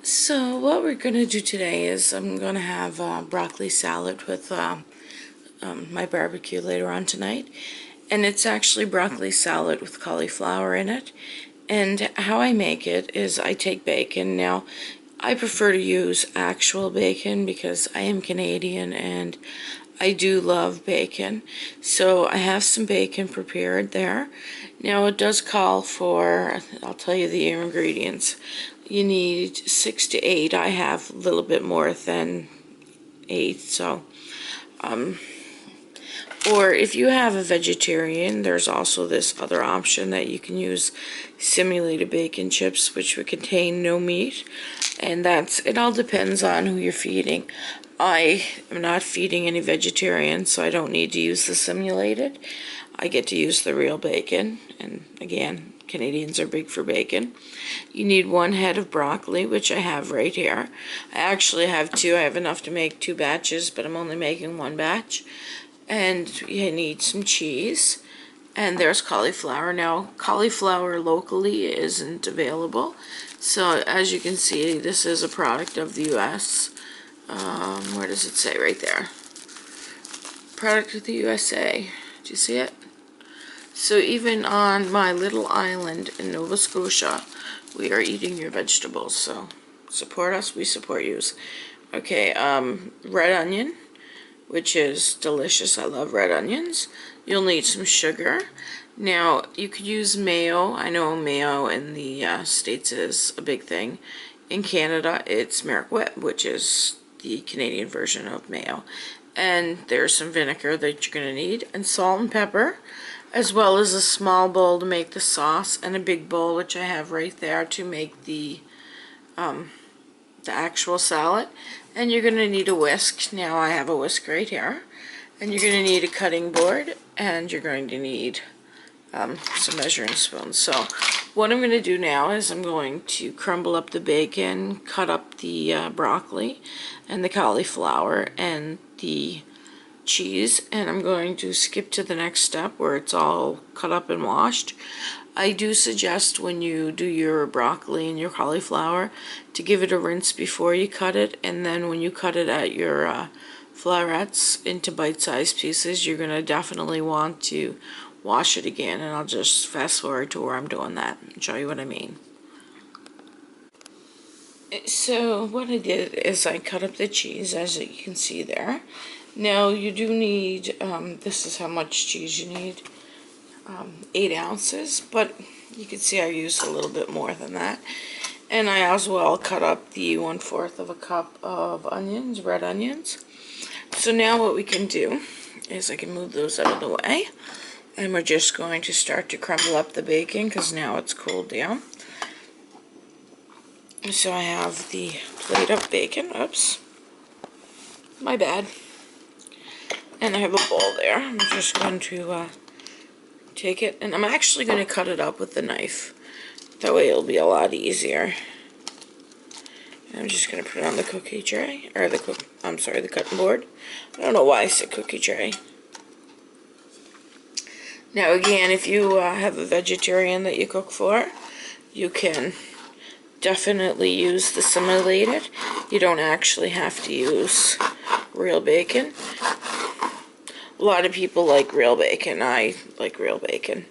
So what we're going to do today is I'm going to have broccoli salad with my barbecue later on tonight. And it's actually broccoli salad with cauliflower in it. And how I make it is I take bacon. Now, I prefer to use actual bacon because I am Canadian and I do love bacon. So I have some bacon prepared there. Now it does call for, I'll tell you the ingredients. You need 6 to 8. I have a little bit more than 8, so or if you have a vegetarian, there's also this other option that you can use simulated bacon chips, which would contain no meat. And it all depends on who you're feeding. I am not feeding any vegetarians, so I don't need to use the simulated. I get to use the real bacon. And again, Canadians are big for bacon. You need 1 head of broccoli, which I have right here. I actually have 2. I have enough to make 2 batches, but I'm only making 1 batch. And you need some cheese, and there's cauliflower. Now, cauliflower locally isn't available, so as you can see, this is a product of the US. Where does it say? Right there. Product of the USA. Do you see it? So even on my little island in Nova Scotia, we are eating your vegetables, so support us, we support you. Okay, red onion, which is delicious. I love red onions. You'll need some sugar. Now, you could use mayo. I know mayo in the States is a big thing. In Canada, it's Merrick Whip, which is the Canadian version of mayo. And there's some vinegar that you're going to need, and salt and pepper, as well as a small bowl to make the sauce, and a big bowl, which I have right there, to make the actual salad. And you're going to need a whisk. Now I have a whisk right here. And you're going to need a cutting board, and you're going to need some measuring spoons. So what I'm going to do now is I'm going to crumble up the bacon, cut up the broccoli and the cauliflower and the cheese, and I'm going to skip to the next step where it's all cut up and washed. I do suggest when you do your broccoli and your cauliflower to give it a rinse before you cut it, and then when you cut it at your flowerets into bite-sized pieces, you're going to definitely want to wash it again, and I'll just fast forward to where I'm doing that and show you what I mean. So what I did is I cut up the cheese, as you can see there. Now you do need, this is how much cheese you need, 8 ounces, but you can see I used a little bit more than that. And I as well cut up the 1/4 of a cup of onions, red onions. So now what we can do is I can move those out of the way, and we're just going to start to crumble up the bacon because now it's cooled down. So I have the plate of bacon, oops, my bad. And I have a bowl there. I'm just going to take it, and I'm actually going to cut it up with the knife. That way it'll be a lot easier. And I'm just going to put it on the cookie tray, or the cutting board. I don't know why I said cookie tray. Now again, if you have a vegetarian that you cook for, you can definitely use the simulated. You don't actually have to use real bacon. A lot of people like real bacon. I like real bacon.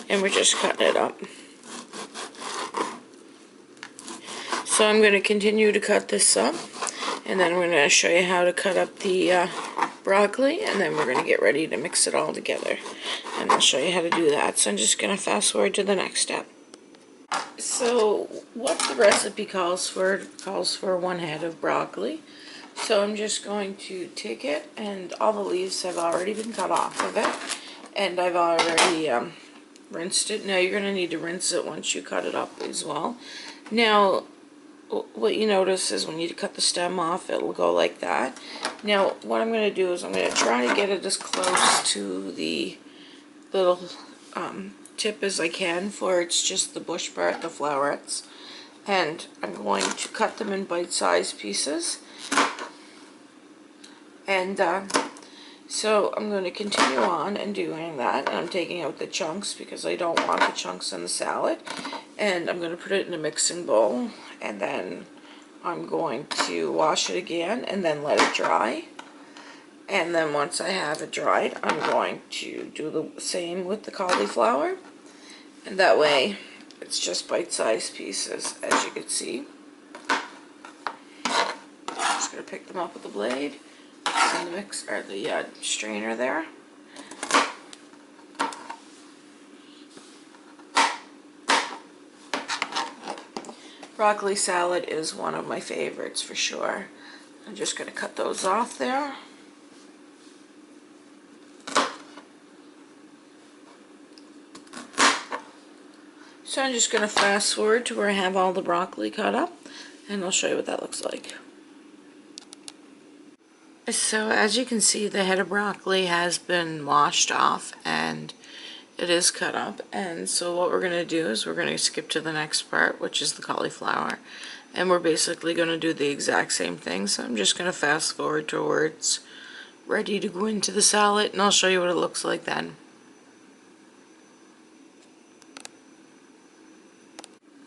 And we're just cutting it up. So I'm going to continue to cut this up, and then we're going to show you how to cut up the broccoli, and then we're going to get ready to mix it all together. And I'll show you how to do that. So I'm just going to fast forward to the next step. So what the recipe calls for 1 head of broccoli. So I'm just going to take it, and all the leaves have already been cut off of it, and I've already rinsed it. Now you're going to need to rinse it once you cut it up as well. Now what you notice is when you cut the stem off, it'll go like that. Now what I'm going to do is I'm going to try to get it as close to the little tip as I can, for it's just the bush part, the flowerets, and I'm going to cut them in bite-sized pieces. And so I'm going to continue on and doing that, and I'm taking out the chunks because I don't want the chunks in the salad, and I'm going to put it in a mixing bowl, and then I'm going to wash it again and then let it dry. And then once I have it dried, I'm going to do the same with the cauliflower. And that way, it's just bite-sized pieces, as you can see. I'm just going to pick them up with the blade and the the strainer there. Broccoli salad is one of my favorites for sure. I'm just going to cut those off there. So I'm just going to fast forward to where I have all the broccoli cut up, and I'll show you what that looks like. So as you can see, the head of broccoli has been washed off and it is cut up. And so what we're going to do is we're going to skip to the next part, which is the cauliflower. And we're basically going to do the exact same thing. So I'm just going to fast forward to where it's ready to go into the salad, and I'll show you what it looks like then.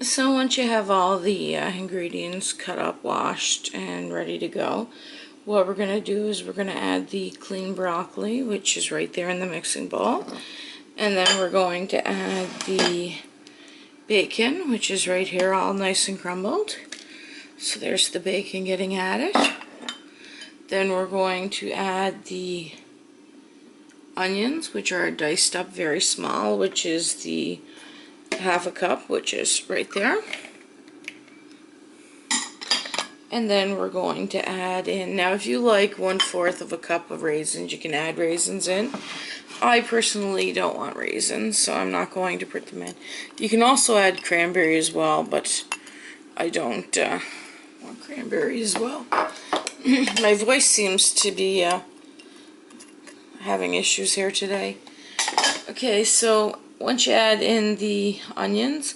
So once you have all the ingredients cut up, washed, and ready to go, what we're going to do is we're going to add the clean broccoli, which is right there in the mixing bowl. And then we're going to add the bacon, which is right here all nice and crumbled. So there's the bacon getting added. Then we're going to add the onions, which are diced up very small, which is the half a cup, which is right there. And then we're going to add in, now if you like 1/4 of a cup of raisins, you can add raisins in. I personally don't want raisins, so I'm not going to put them in. You can also add cranberry as well, but I don't want cranberry as well. My voice seems to be having issues here today. Okay, so once you add in the onions,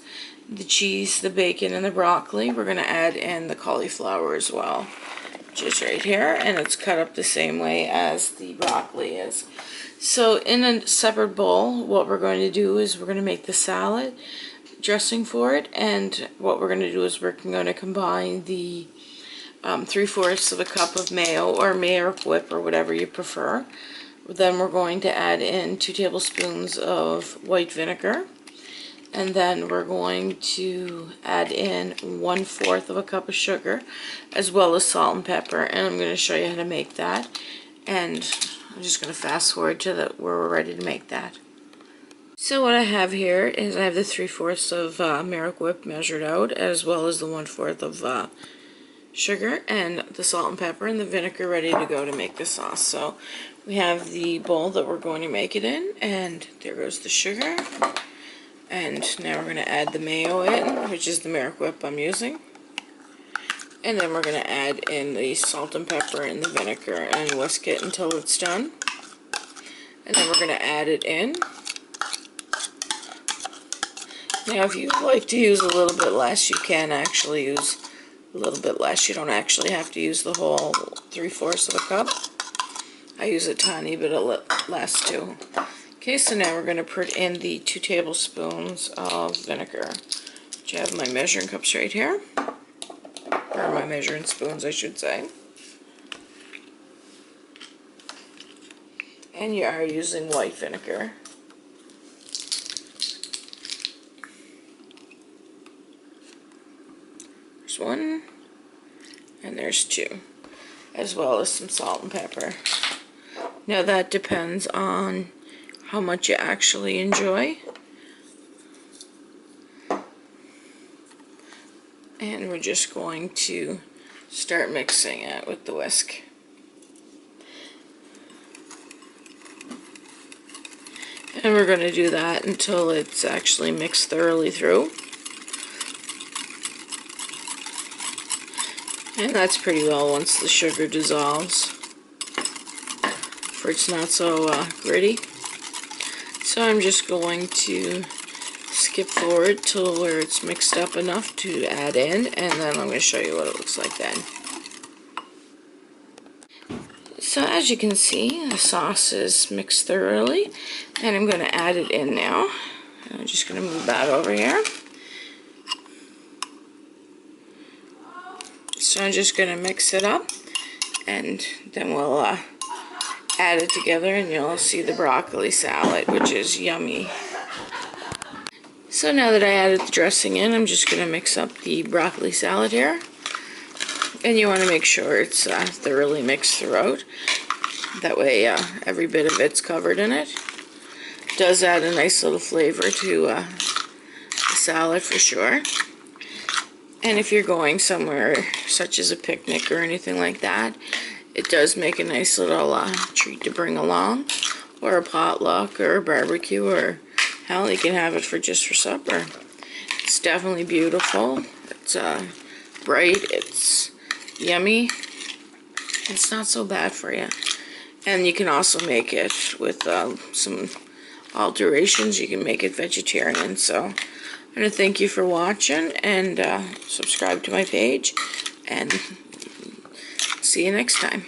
the cheese, the bacon, and the broccoli, we're going to add in the cauliflower as well, which is right here, and it's cut up the same way as the broccoli is. So in a separate bowl, what we're going to do is we're going to make the salad dressing for it, and what we're going to do is we're going to combine the 3/4 of a cup of mayo or Mayo Whip or whatever you prefer. Then we're going to add in 2 tablespoons of white vinegar, and then we're going to add in 1/4 of a cup of sugar, as well as salt and pepper, and I'm going to show you how to make that. And I'm just going to fast forward to where we're ready to make that. So what I have here is I have the 3/4 of Mayo Whip measured out, as well as the 1/4 of sugar and the salt and pepper and the vinegar ready to go to make the sauce. So we have the bowl that we're going to make it in, and there goes the sugar. And now we're going to add the mayo in, which is the Mayo Whip I'm using. And then we're going to add in the salt and pepper and the vinegar and whisk it until it's done. And then we're going to add it in. Now if you'd like to use a little bit less, you can actually use a little bit less. You don't actually have to use the whole 3/4 of a cup. I use a tiny bit of less too. Okay, so now we're going to put in the 2 tablespoons of vinegar. I have my measuring cups right here. Or my measuring spoons, I should say. And you are using white vinegar. There's 1, and there's 2, as well as some salt and pepper. Now that depends on how much you actually enjoy. And we're just going to start mixing it with the whisk. And we're going to do that until it's actually mixed thoroughly through. And that's pretty well once the sugar dissolves, for it's not so gritty. So I'm just going to skip forward till where it's mixed up enough to add in, and then I'm going to show you what it looks like then. So as you can see, the sauce is mixed thoroughly, and I'm going to add it in now. I'm just going to move that over here. So I'm just going to mix it up, and then we'll add it together, and you'll see the broccoli salad, which is yummy. So now that I added the dressing in, I'm just going to mix up the broccoli salad here. And you want to make sure it's thoroughly mixed throughout. That way every bit of it's covered in it. Does add a nice little flavor to the salad for sure. And if you're going somewhere such as a picnic or anything like that, it does make a nice little treat to bring along, or a potluck or a barbecue, or hell, you can have it just for supper. It's definitely beautiful. It's bright. It's yummy. It's not so bad for you. And you can also make it with some alterations. You can make it vegetarian. So I'm going to thank you for watching, and subscribe to my page, and see you next time.